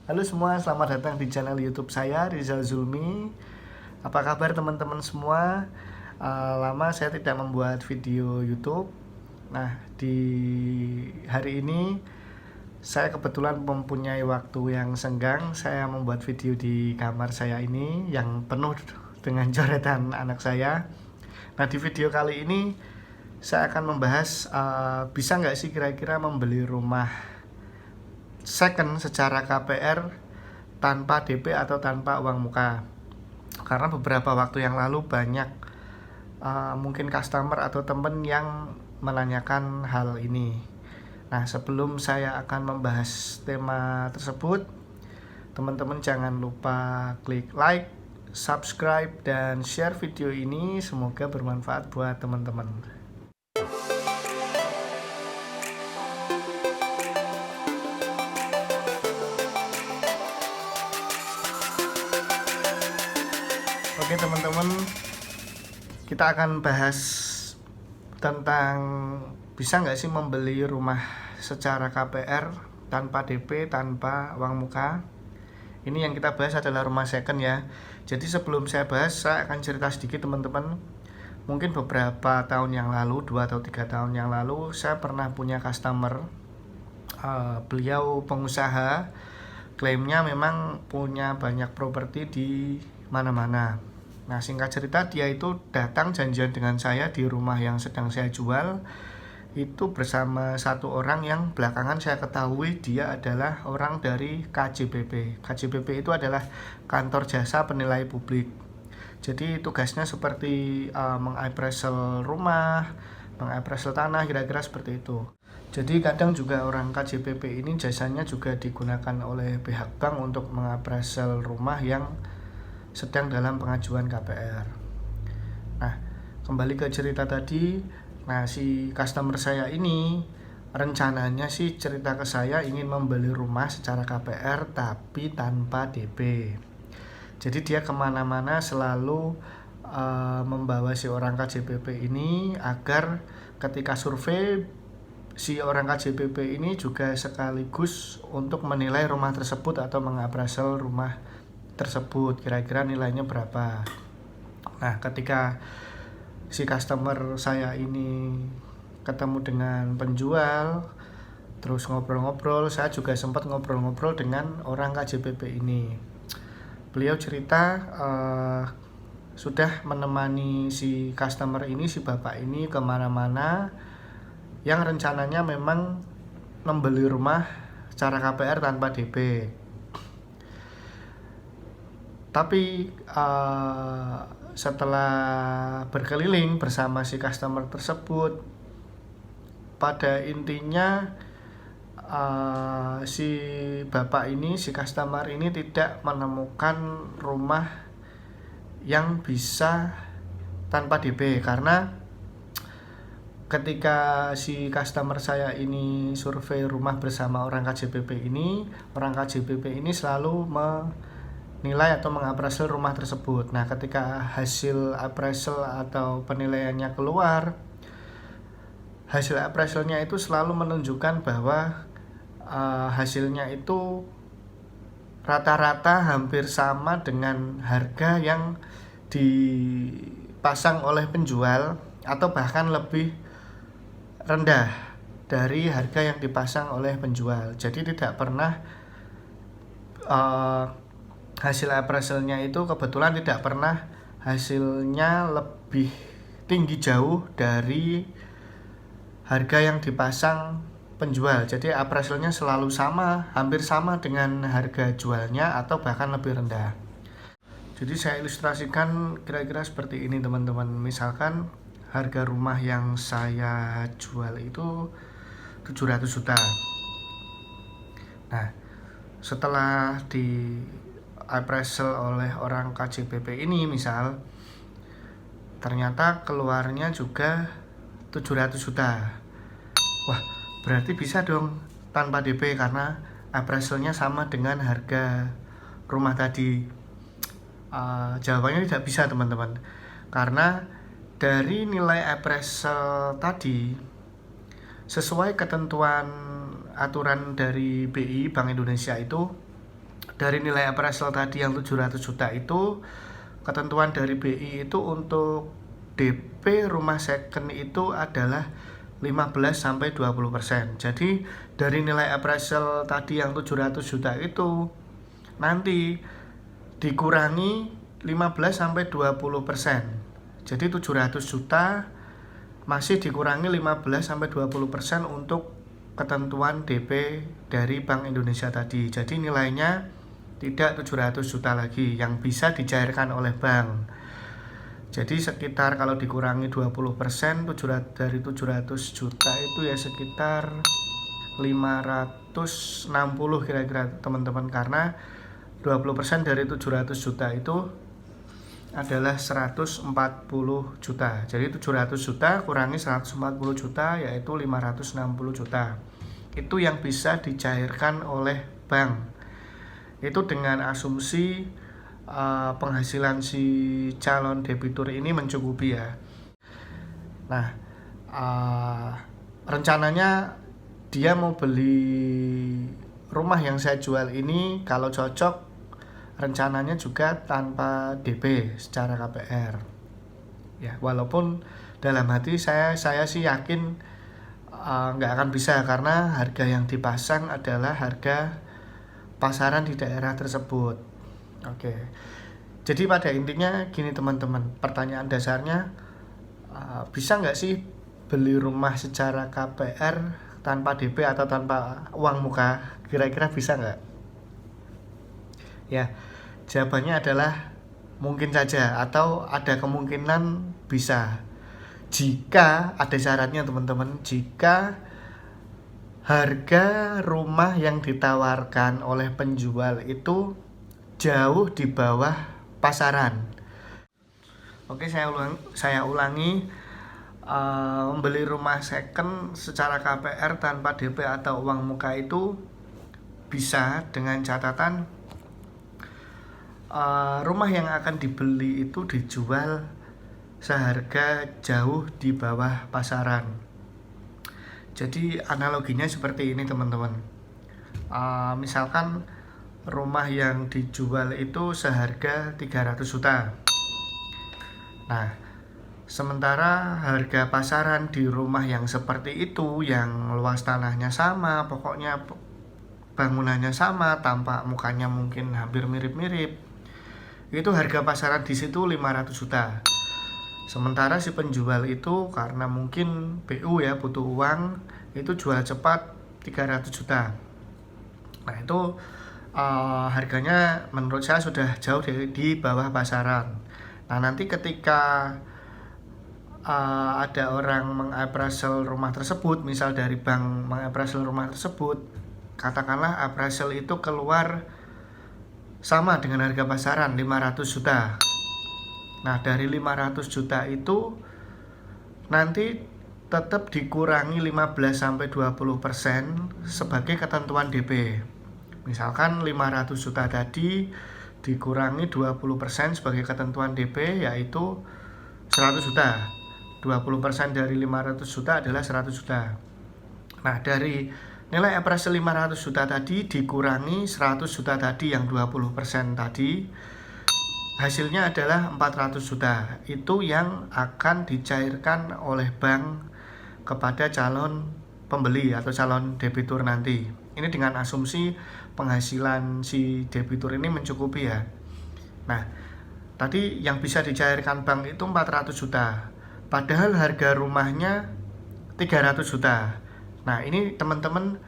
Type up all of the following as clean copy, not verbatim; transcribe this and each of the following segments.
Halo semua, selamat datang di channel YouTube saya, Rizal Zulmi. Apa kabar teman-teman semua? Lama saya tidak membuat video YouTube. Nah, di hari ini saya kebetulan mempunyai waktu yang senggang. Saya membuat video di kamar saya ini yang penuh dengan coretan anak saya. Nah, di video kali ini saya akan membahas bisa nggak sih kira-kira membeli rumah second secara KPR tanpa DP atau tanpa uang muka. Karena beberapa waktu yang lalu banyak mungkin customer atau temen yang menanyakan hal ini. Nah, sebelum saya akan membahas tema tersebut, teman-teman jangan lupa klik like, subscribe, dan share video ini. Semoga bermanfaat buat teman-teman. Oke teman-teman, kita akan bahas tentang bisa nggak sih membeli rumah secara KPR tanpa DP, tanpa uang muka. Ini yang kita bahas adalah rumah second ya. Jadi sebelum saya bahas, saya akan cerita sedikit teman-teman. Mungkin beberapa tahun yang lalu, 2 atau 3 tahun yang lalu, saya pernah punya customer. Beliau pengusaha, klaimnya memang punya banyak properti di mana-mana. Nah, singkat cerita, dia itu datang janjian dengan saya di rumah yang sedang saya jual. Itu bersama satu orang yang belakangan saya ketahui dia adalah orang dari KJPP. KJPP itu adalah kantor jasa penilai publik. Jadi tugasnya seperti mengappraisal rumah, mengappraisal tanah, kira-kira seperti itu. Jadi kadang juga orang KJPP ini jasanya juga digunakan oleh pihak bank untuk mengappraisal rumah yang sedang dalam pengajuan KPR. Nah, kembali ke cerita tadi. Nah, si customer saya ini rencananya sih cerita ke saya ingin membeli rumah secara KPR tapi tanpa DP. Jadi dia kemana-mana selalu membawa si orang KJPP ini agar ketika survei, si orang KJPP ini juga sekaligus untuk menilai rumah tersebut atau mengappraisal rumah tersebut, kira-kira nilainya berapa. Nah, ketika si customer saya ini ketemu dengan penjual, terus ngobrol-ngobrol, saya juga sempat ngobrol-ngobrol dengan orang KJPP ini. Beliau cerita sudah menemani si customer ini, si bapak ini kemana-mana, yang rencananya memang membeli rumah secara KPR tanpa DP. Tapi setelah berkeliling bersama si customer tersebut, pada intinya si bapak ini, si customer ini tidak menemukan rumah yang bisa tanpa DP. Karena ketika si customer saya ini survei rumah bersama orang KJPP ini, orang KJPP ini selalu nilai atau mengappraisal rumah tersebut. Nah, ketika hasil appraisal atau penilaiannya keluar, hasil appraisalnya itu selalu menunjukkan bahwa hasilnya itu rata-rata hampir sama dengan harga yang dipasang oleh penjual atau bahkan lebih rendah dari harga yang dipasang oleh penjual. Jadi tidak pernah hasil appraisalnya itu kebetulan tidak pernah hasilnya lebih tinggi jauh dari harga yang dipasang penjual. Jadi appraisalnya selalu sama, hampir sama dengan harga jualnya atau bahkan lebih rendah. Jadi saya ilustrasikan kira-kira seperti ini teman-teman. Misalkan harga rumah yang saya jual itu 700 juta. Nah, setelah di appraisal oleh orang KJPP ini misal, ternyata keluarnya juga 700 juta. Wah, berarti bisa dong tanpa DP karena appraisalnya sama dengan harga rumah tadi. Jawabannya tidak bisa teman-teman, karena dari nilai appraisal tadi sesuai ketentuan aturan dari BI Bank Indonesia itu dari nilai appraisal tadi yang 700 juta itu, ketentuan dari BI itu untuk DP rumah second itu adalah 15-20%. Jadi dari nilai appraisal tadi yang 700 juta itu nanti dikurangi 15-20%. Jadi 700 juta masih dikurangi 15-20% untuk ketentuan DP dari Bank Indonesia tadi. Jadi nilainya tidak 700 juta lagi yang bisa dicairkan oleh bank. Jadi sekitar kalau dikurangi 20% dari 700 juta itu ya sekitar 560 kira-kira teman-teman, karena 20% dari 700 juta itu adalah 140 juta. Jadi 700 juta kurangi 140 juta yaitu 560 juta. Itu yang bisa dicairkan oleh bank. Itu dengan asumsi penghasilan si calon debitur ini mencukupi ya. Nah, rencananya dia mau beli rumah yang saya jual ini, kalau cocok rencananya juga tanpa DP secara KPR. Ya, walaupun dalam hati saya sih yakin nggak akan bisa, karena harga yang dipasang adalah harga pasaran di daerah tersebut. Oke, jadi pada intinya gini teman-teman, pertanyaan dasarnya bisa nggak sih beli rumah secara KPR tanpa DP atau tanpa uang muka? Kira-kira bisa nggak? Ya, jawabannya adalah mungkin saja, atau ada kemungkinan bisa. Jika ada syaratnya teman-teman, jika harga rumah yang ditawarkan oleh penjual itu jauh di bawah pasaran. Oke, saya ulangi, membeli rumah second secara KPR tanpa DP atau uang muka itu bisa, dengan catatan rumah yang akan dibeli itu dijual seharga jauh di bawah pasaran. Jadi analoginya seperti ini teman-teman, misalkan rumah yang dijual itu seharga 300 juta. Nah, sementara harga pasaran di rumah yang seperti itu, yang luas tanahnya sama, pokoknya bangunannya sama, tampak mukanya mungkin hampir mirip-mirip, itu harga pasaran di situ 500 juta. Sementara si penjual itu karena mungkin PU ya, butuh uang, itu jual cepat 300 juta. Nah, itu harganya menurut saya sudah jauh di bawah pasaran. Nah, nanti ketika ada orang mengappraisal rumah tersebut, misal dari bank mengappraisal rumah tersebut, katakanlah appraisal itu keluar sama dengan harga pasaran 500 juta. Nah, dari 500 juta itu nanti tetap dikurangi 15-20% sebagai ketentuan DP. Misalkan 500 juta tadi dikurangi 20% sebagai ketentuan DP, yaitu 100 juta. 20% dari 500 juta adalah 100 juta. Nah, dari nilai appraisal 500 juta tadi dikurangi 100 juta tadi yang 20% tadi, hasilnya adalah 400 juta. Itu yang akan dicairkan oleh bank kepada calon pembeli atau calon debitur nanti. Ini dengan asumsi penghasilan si debitur ini mencukupi ya. Nah, tadi yang bisa dicairkan bank itu 400 juta. Padahal harga rumahnya 300 juta. Nah, ini teman-teman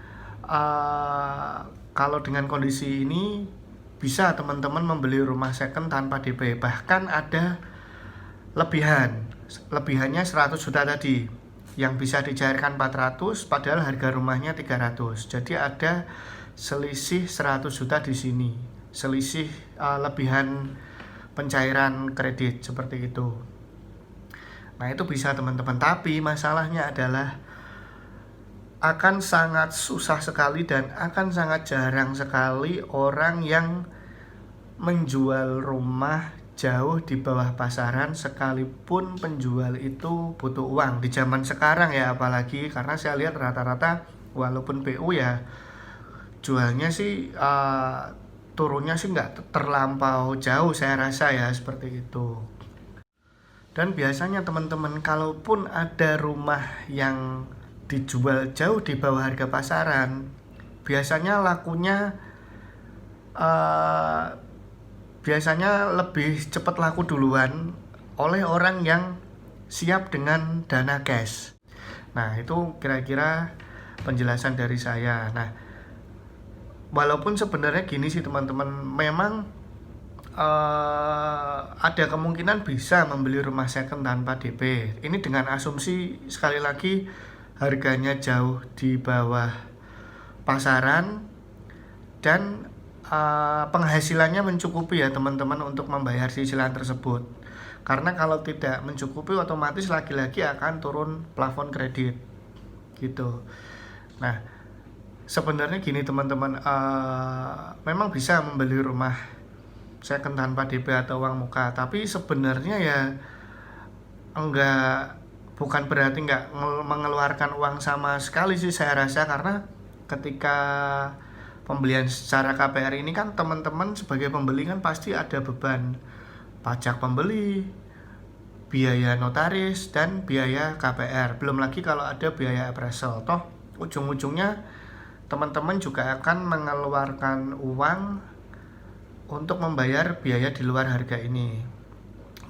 kalau dengan kondisi ini bisa teman-teman membeli rumah second tanpa DP. Bahkan ada lebihannya 100 juta tadi, yang bisa dicairkan 400 padahal harga rumahnya 300. Jadi ada selisih 100 juta di sini. Selisih lebihan pencairan kredit seperti itu. Nah, itu bisa teman-teman, tapi masalahnya adalah akan sangat susah sekali dan akan sangat jarang sekali orang yang menjual rumah jauh di bawah pasaran sekalipun penjual itu butuh uang di zaman sekarang ya, apalagi karena saya lihat rata-rata walaupun PU ya jualnya sih turunnya sih nggak terlampau jauh, saya rasa ya seperti itu. Dan biasanya teman-teman, kalaupun ada rumah yang dijual jauh di bawah harga pasaran, biasanya lakunya biasanya lebih cepat laku duluan oleh orang yang siap dengan dana cash. Nah, itu kira-kira penjelasan dari saya. Nah, walaupun sebenarnya gini sih teman-teman, memang ada kemungkinan bisa membeli rumah second tanpa DP. Ini dengan asumsi sekali lagi harganya jauh di bawah pasaran dan penghasilannya mencukupi ya teman-teman untuk membayar cicilan tersebut. Karena kalau tidak mencukupi, otomatis lagi-lagi akan turun plafon kredit gitu. Nah, sebenarnya gini teman-teman, memang bisa membeli rumah second tanpa DP atau uang muka, tapi sebenarnya ya bukan berarti nggak mengeluarkan uang sama sekali sih saya rasa, karena ketika pembelian secara KPR ini kan teman-teman sebagai pembeli kan pasti ada beban pajak pembeli, biaya notaris, dan biaya KPR. Belum lagi kalau ada biaya appraisal. Toh ujung-ujungnya teman-teman juga akan mengeluarkan uang untuk membayar biaya di luar harga ini.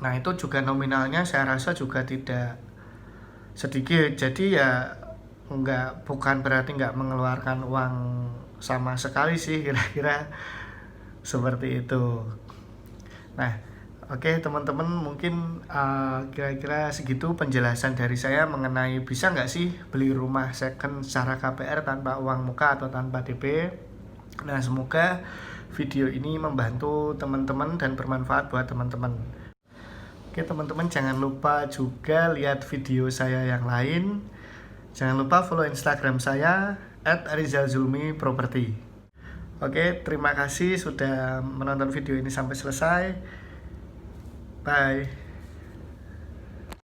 Nah, itu juga nominalnya saya rasa juga tidak sedikit. Jadi ya bukan berarti nggak mengeluarkan uang sama sekali sih, kira-kira seperti itu. Nah, oke teman-teman, mungkin kira-kira segitu penjelasan dari saya mengenai bisa nggak sih beli rumah second secara KPR tanpa uang muka atau tanpa DP. Nah, semoga video ini membantu teman-teman dan bermanfaat buat teman-teman. Oke teman-teman, jangan lupa juga lihat video saya yang lain. Jangan lupa follow Instagram saya @rizalzulmi_property. Oke, terima kasih sudah menonton video ini sampai selesai. Bye.